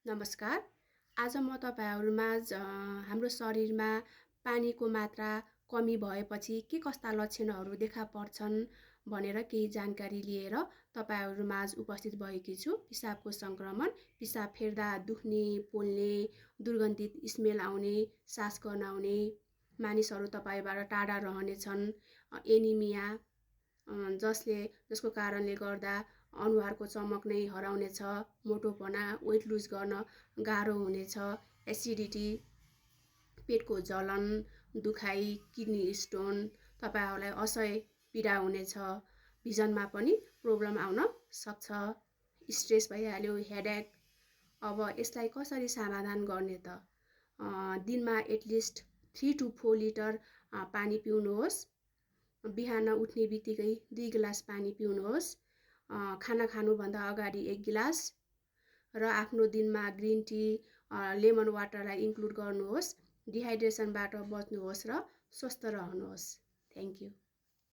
नमस्कार। आज म तपाईहरुमाझ हाम्रो शरीरमा पानीको मात्रा कमी भएपछि के कस्ता लक्षणहरू देखा पर्छन् भनेर केही जानकारी लिएर तपाईहरुमाझ उपस्थित भएकी छु। पिसाबको संक्रमण, पिसाब फेर्दा दुख्ने, पोल्ने, दुर्गन्धित स्मेल आउने, सास गनाउने, मानिसहरू तपाईबाट टाढा रहनेछन्, एनिमिया जसको कारणले गर्दा अनुहारको चमक नै हराउनेछ, मोटोपना, वेट लुज गर्न गाह्रो हुनेछ, एसिडिटी, पेटको जलन, दुखाइ, किडनी स्टोन, तपाईहरुलाई असह्य पीडा हुनेछ, भिजनमा पनि प्रब्लम आउन सक्छ, स्ट्रेस भइहाल्यो, हेडेक। अब यसलाई कसरी समाधान गर्ने त? दिनमा एटलिस्ट 3 to 4 लिटर पानी पिउनुहोस्। बिहान उठ्ने बित्तिकै 2 गिलास पानी पिउनुहोस्। खाना खानुभन्दा अगाडि 1 गिलास र आफ्नो दिनमा ग्रीन टी, लेमन वाटरलाई इन्क्लुड गर्नुहोस्। डिहाइड्रेसनबाट बच्नुहोस् र स्वस्थ रहनुहोस्। Thank you.